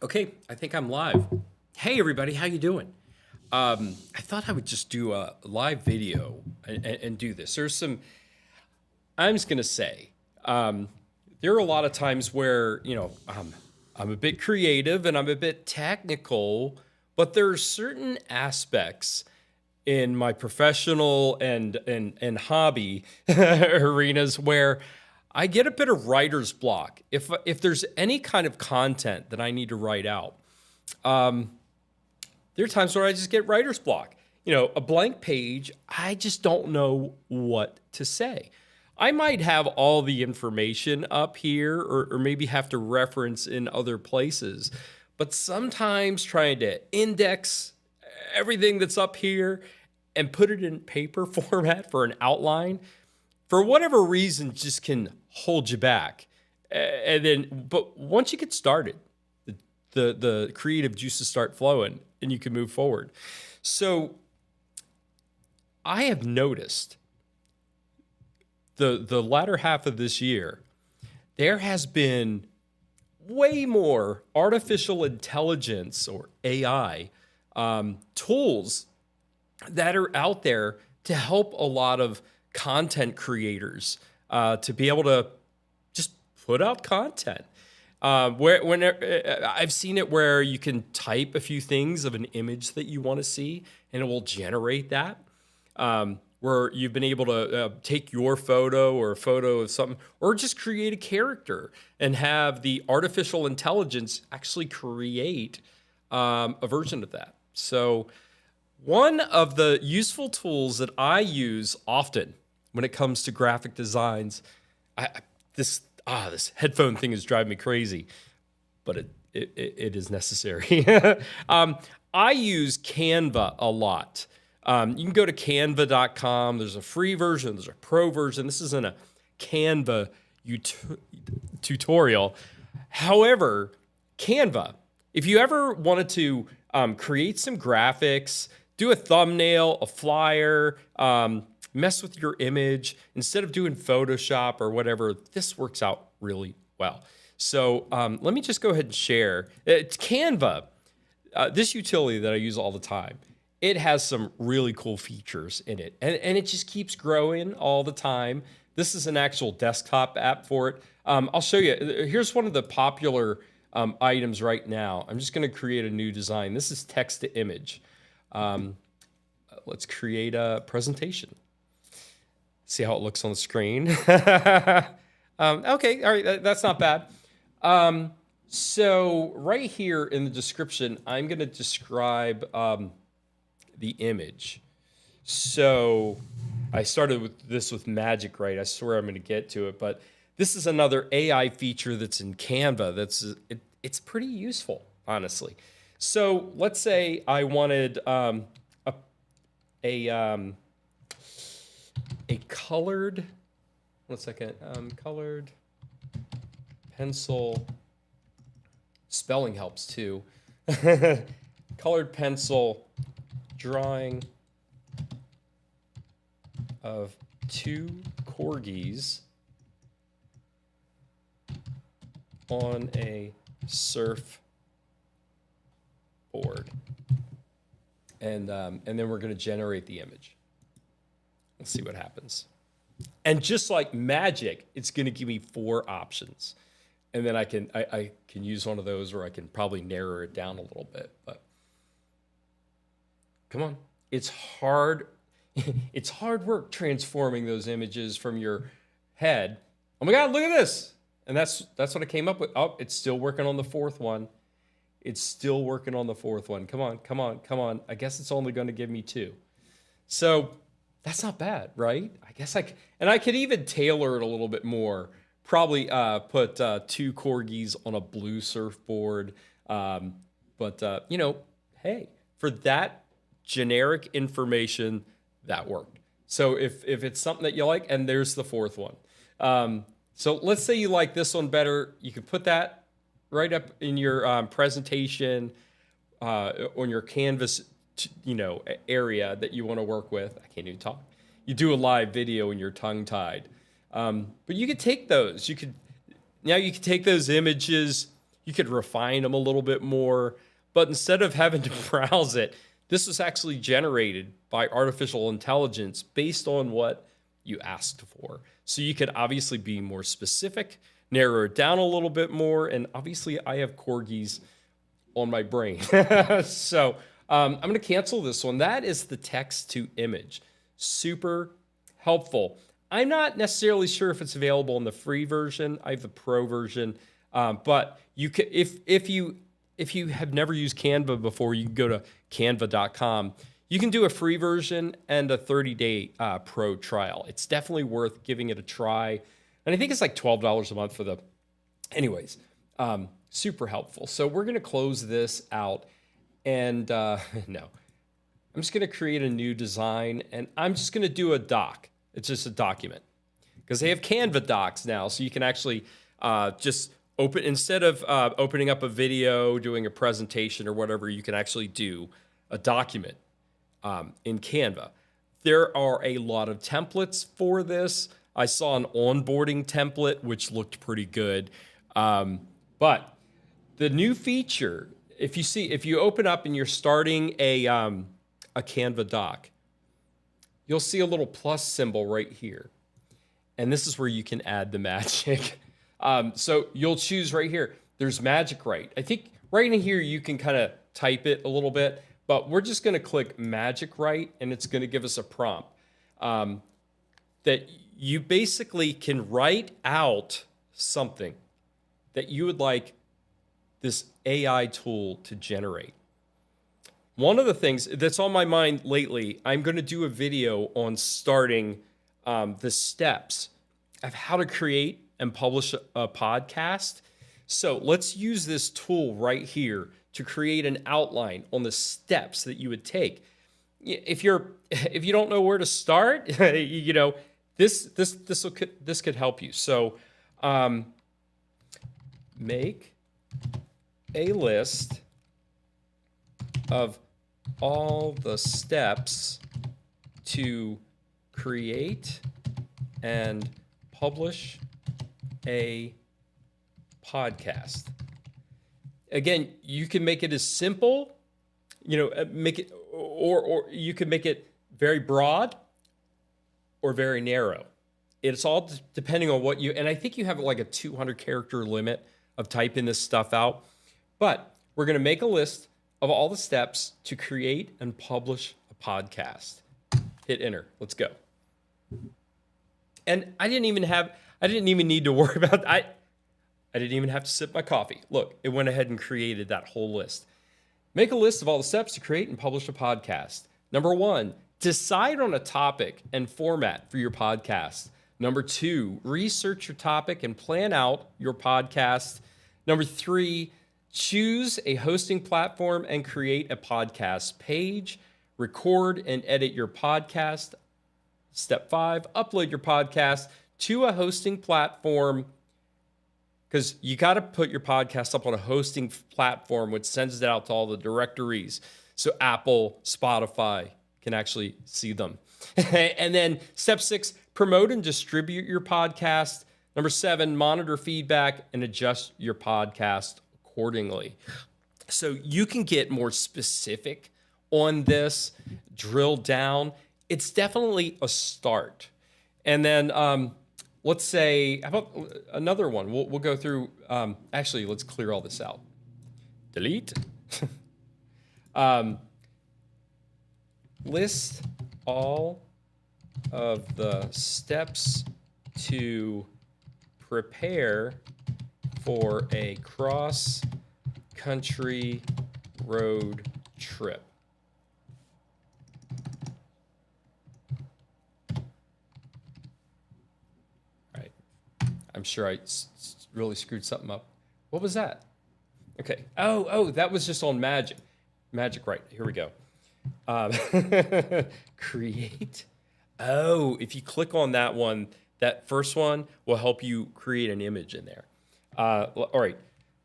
Okay, I think I'm live. Hey everybody, how you doing? I thought I would just do a live video and do this. I'm just gonna say, um, there are a lot of times where, I'm a bit creative and I'm a bit technical, but there are certain aspects in my professional and hobby arenas where I get a bit of writer's block. If there's any kind of content that I need to write out, there are times where I just get writer's block. A blank page, I just don't know what to say. I might have all the information up here or maybe have to reference in other places, but sometimes trying to index everything that's up here and put it in paper format for an outline, for whatever reason, just can hold you back. But once you get started, the creative juices start flowing and you can move forward. So I have noticed the latter half of this year, there has been way more artificial intelligence or AI tools that are out there to help a lot of content creators to be able to just put out content. I've seen it where you can type a few things of an image that you want to see, and it will generate that. Where you've been able to take your photo or a photo of something, or just create a character and have the artificial intelligence actually create a version of that. So one of the useful tools that I use often when it comes to graphic designs, this headphone thing is driving me crazy, but it is necessary. I use Canva a lot. You can go to canva.com. There's a free version. There's a pro version. This isn't a Canva tutorial. However, Canva, if you ever wanted to create some graphics, do a thumbnail, a flyer, mess with your image, instead of doing Photoshop or whatever, this works out really well. So let me just go ahead and share. It's Canva, this utility that I use all the time. It has some really cool features in it, and it just keeps growing all the time. This is an actual desktop app for it. I'll show you. Here's one of the popular items right now. I'm just going to create a new design. This is text to image. Let's create a presentation. See how it looks on the screen. Okay, all right, that's not bad. So right here in the description, I'm going to describe the image. So I started with this with magic, right? I swear I'm going to get to it, but this is another AI feature that's in Canva. It's pretty useful, honestly. So let's say I wanted a colored, colored pencil. Spelling helps too. Colored pencil drawing of two corgis on a surf board. And then we're going to generate the image. Let's see what happens. And just like magic, it's going to give me 4 options. And then I can use one of those, or I can probably narrow it down a little bit. But come on, it's hard. It's hard work transforming those images from your head. Oh my God, look at this! And that's what I came up with. Oh, it's still working on the 4th one. It's still working on the 4th one. Come on, come on, come on. I guess it's only going to give me 2. So that's not bad, right? I guess I could even tailor it a little bit more. Probably put 2 corgis on a blue surfboard. But hey, for that generic information, that worked. So if it's something that you like, and there's the 4th one. So let's say you like this one better. You can put that right up in your presentation on your Canvas, area that you want to work with. I can't even talk. You do a live video and you're tongue-tied. But you could take those. You could take those images. You could refine them a little bit more, but instead of having to browse it, this was actually generated by artificial intelligence based on what you asked for. So you could obviously be more specific, narrow it down a little bit more, and obviously I have corgis on my brain. So I'm going to cancel this one. That is the text to image. Super helpful. I'm not necessarily sure if it's available in the free version. I have the pro version, but you can, if you have never used Canva before, you can go to canva.com. You can do a free version and a 30-day pro trial. It's definitely worth giving it a try. And I think it's like $12 a month for the, anyways, super helpful. So we're going to close this out and no, I'm just going to create a new design and I'm just going to do a doc. It's just a document because they have Canva docs now. So you can actually just open, instead of opening up a video, doing a presentation or whatever, you can actually do a document in Canva. There are a lot of templates for this. I saw an onboarding template, which looked pretty good. But the new feature, if you open up and you're starting a Canva doc, you'll see a little plus symbol right here. And this is where you can add the magic. So you'll choose right here. There's Magic Write. I think right in here you can kind of type it a little bit, but we're just going to click Magic Write and it's going to give us a prompt that you basically can write out something that you would like this AI tool to generate. One of the things that's on my mind lately, I'm going to do a video on starting the steps of how to create and publish a podcast. So let's use this tool right here to create an outline on the steps that you would take. If you don't know where to start, you know, this could help you. So make a list of all the steps to create and publish a podcast. Again, you can make it as simple, you know, make it, or you can make it very broad or very narrow. It's all depending on what you, and I think you have like a 200 character limit of typing this stuff out, but we're going to make a list of all the steps to create and publish a podcast. Hit enter. Let's go. And I didn't even need to worry about, I didn't even have to sip my coffee. Look, it went ahead and created that whole list. Make a list of all the steps to create and publish a podcast. Number 1, decide on a topic and format for your podcast. Number 2, research your topic and plan out your podcast. Number 3, choose a hosting platform and create a podcast page. Record and edit your podcast. Step 5, upload your podcast to a hosting platform, because you got to put your podcast up on a hosting platform which sends it out to all the directories so Apple, Spotify can actually see them. And then step 6, promote and distribute your podcast. Number 7, monitor feedback and adjust your podcast accordingly. So you can get more specific on this, drill down. It's definitely a start. And then let's say, how about another one? We'll go through, actually, let's clear all this out. Delete. List all of the steps to prepare for a cross-country road trip. I'm sure I really screwed something up. What was that? Okay. Oh, that was just on Magic. Magic, right. Here we go. Create. Oh, if you click on that one, that first one will help you create an image in there. All right.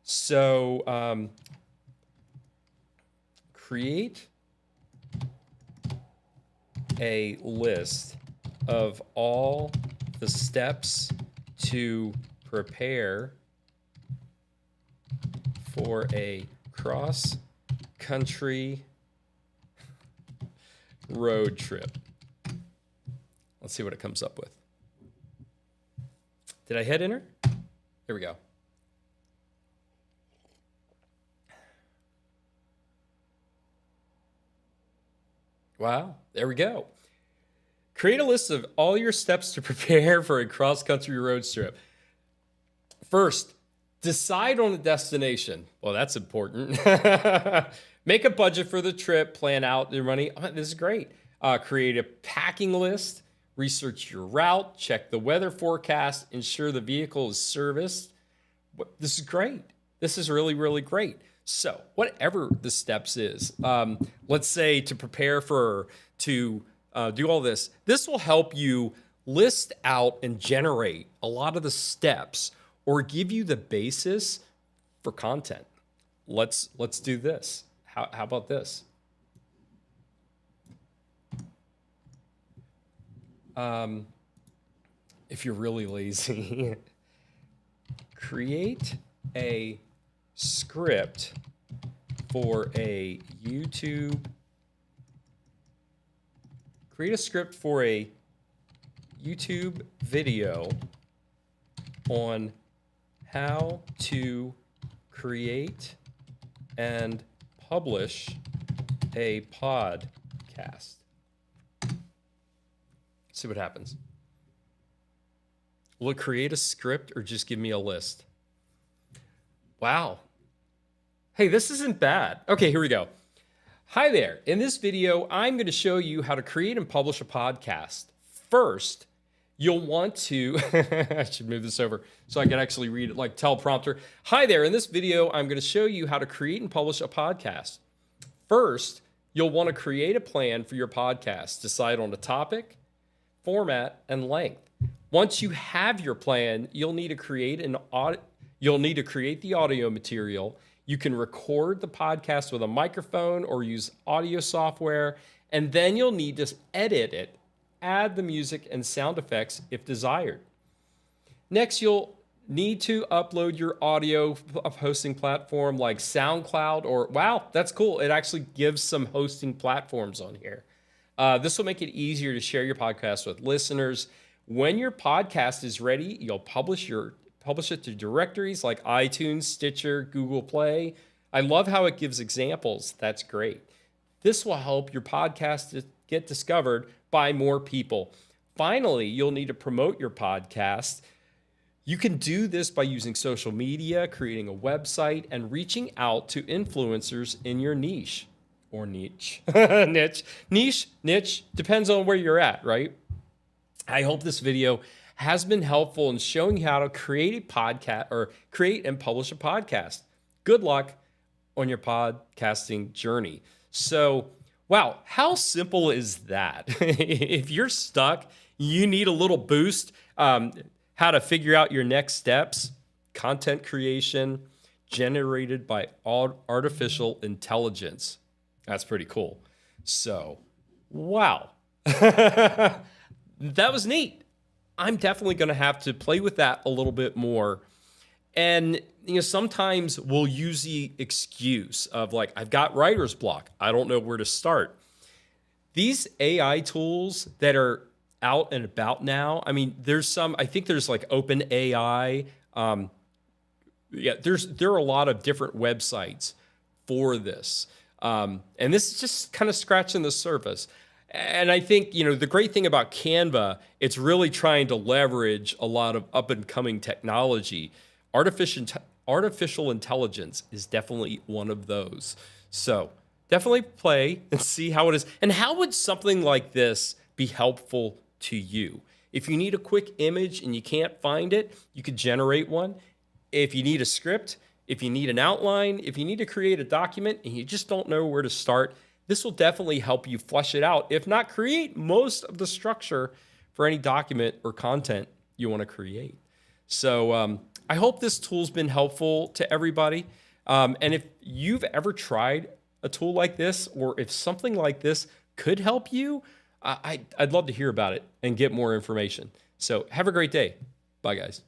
So create a list of all the steps to prepare for a cross-country road trip. Let's see what it comes up with. Did I hit enter? Here we go. Wow, there we go. Create a list of all your steps to prepare for a cross-country road trip. First, decide on a destination. Well, that's important. Make a budget for the trip, plan out your money. Oh, this is great. Create a packing list, research your route, check the weather forecast, ensure the vehicle is serviced. This is great. This is really, really great. So whatever the steps is, let's say to prepare to do all this, this will help you list out and generate a lot of the steps or give you the basis for content. Let's do this. How about this? If you're really lazy, create a script for a YouTube. Create a script for a YouTube video on how to create and publish a podcast. See what happens. Will it create a script or just give me a list? Wow. Hey, this isn't bad. Okay, here we go. Hi there. In this video, I'm going to show you how to create and publish a podcast. First, you'll want to, I should move this over so I can actually read it like teleprompter. Hi there. In this video, I'm going to show you how to create and publish a podcast. First, you'll want to create a plan for your podcast. Decide on the topic, format, and length. Once you have your plan, you'll need to create the audio material. You can record the podcast with a microphone or use audio software, and then you'll need to edit it, add the music and sound effects if desired. Next, you'll need to upload your audio hosting platform like SoundCloud or, wow, that's cool. It actually gives some hosting platforms on here. This will make it easier to share your podcast with listeners. When your podcast is ready, you'll publish it to directories like iTunes, Stitcher, Google Play. I love how it gives examples. That's great. This will help your podcast to get discovered by more people. Finally, you'll need to promote your podcast. You can do this by using social media, creating a website, and reaching out to influencers in your niche or niche. Niche, depends on where you're at, right? I hope this video has been helpful in showing you how to create a podcast or create and publish a podcast. Good luck on your podcasting journey. So, wow, how simple is that? If you're stuck, you need a little boost, how to figure out your next steps, content creation generated by artificial intelligence. That's pretty cool. So, wow. That was neat. I'm definitely going to have to play with that a little bit more. And sometimes we'll use the excuse of like, I've got writer's block. I don't know where to start. These AI tools that are out and about now, I mean, I think there's like Open AI. There are a lot of different websites for this. And this is just kind of scratching the surface. And I think, the great thing about Canva, it's really trying to leverage a lot of up and coming technology. Artificial intelligence is definitely one of those. So definitely play and see how it is. And how would something like this be helpful to you? If you need a quick image and you can't find it, you could generate one. If you need a script, if you need an outline, if you need to create a document and you just don't know where to start, this will definitely help you flesh it out, if not create most of the structure for any document or content you want to create. So I hope this tool's been helpful to everybody. And if you've ever tried a tool like this, or if something like this could help you, I'd love to hear about it and get more information. So have a great day. Bye, guys.